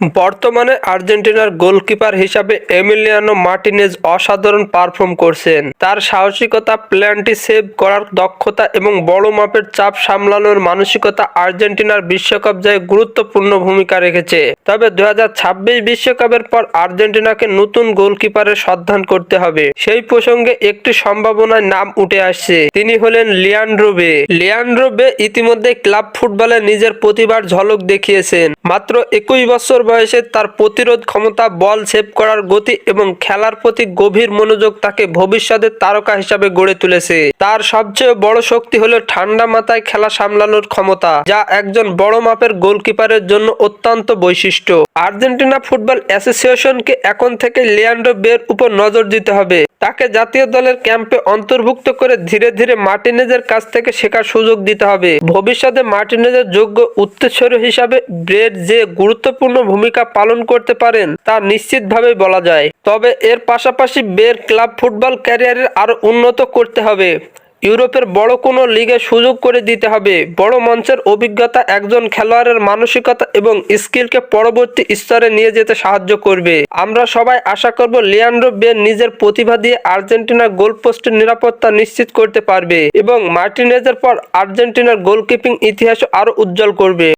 বর্তমানে আর্জেন্টিনার গোলকিপার হিসাবে এমিলিয়ানো মার্টিনেজ অসাধারণ পারফর্ম করছেন। তার সাহসিকতা, পেনাল্টি সেভ করার দক্ষতা এবং বড় মাপের চাপ সামলানোর মানসিকতা আর্জেন্টিনার বিশ্বকাপ জয়ে গুরুত্বপূর্ণ ভূমিকা রেখেছে। তবে 2026 বিশ্বকাপের পর আর্জেন্টিনাকে নতুন গোলকিপারের সন্ধান করতে হবে। সেই প্রসঙ্গে একটি সম্ভাবনার নাম উঠে আসছে, তিনি হলেন লিয়ান্ড্রো বে। লিয়ান্ড্রো বে ইতিমধ্যে ক্লাব ফুটবলে নিজের প্রতিভার ঝলক দেখিয়েছেন। মাত্র 21 বছর বয়সে তার প্রতিরোধ ক্ষমতা, বল সেভ করার গতি এবং খেলার প্রতি গভীর মনোযোগ তাকে ভবিষ্যতের তারকা হিসাবে গড়ে তুলেছে। তার সবচেয়ে বড় শক্তি হলো ঠান্ডা মাথায় খেলা সামলানোর ক্ষমতা, যা একজন বড় মাপের গোলকিপারের জন্য অত্যন্ত বৈশিষ্ট্য। আর্জেন্টিনা ফুটবল অ্যাসোসিয়েশনকে এখন থেকে লিয়ান্ড্রো বের উপর নজর দিতে হবে। তাকে জাতীয় দলের ক্যাম্পে অন্তর্ভুক্ত করে ধীরে ধীরে মার্টিনেজের কাছ থেকে শেখার সুযোগ দিতে হবে। ভবিষ্যতে মার্টিনেজের যোগ্য উত্তরসূরি হিসাবে বের যে গুরুত্বপূর্ণ ভূমিকা পালন করতে পারেন তা নিশ্চিতভাবেই বলা যায়। তবে এর পাশাপাশি বের ক্লাব ফুটবল ক্যারিয়ারের আরও উন্নত করতে হবে। ইউরোপের বড় কোনো লিগে সুযোগ করে দিতে হবে। বড় মঞ্চের অভিজ্ঞতা একজন খেলোয়াড়ের মানসিকতা এবং স্কিলকে পরবর্তী স্তরে নিয়ে যেতে সাহায্য করবে। আমরা সবাই আশা করব লিয়ান্ড্রো বে নিজের প্রতিভা দিয়ে আর্জেন্টিনার গোলপোস্টের নিরাপত্তা নিশ্চিত করতে পারবে এবং মার্টিনেজের পর আর্জেন্টিনার গোলকিপিং ইতিহাসও আরও উজ্জ্বল করবে।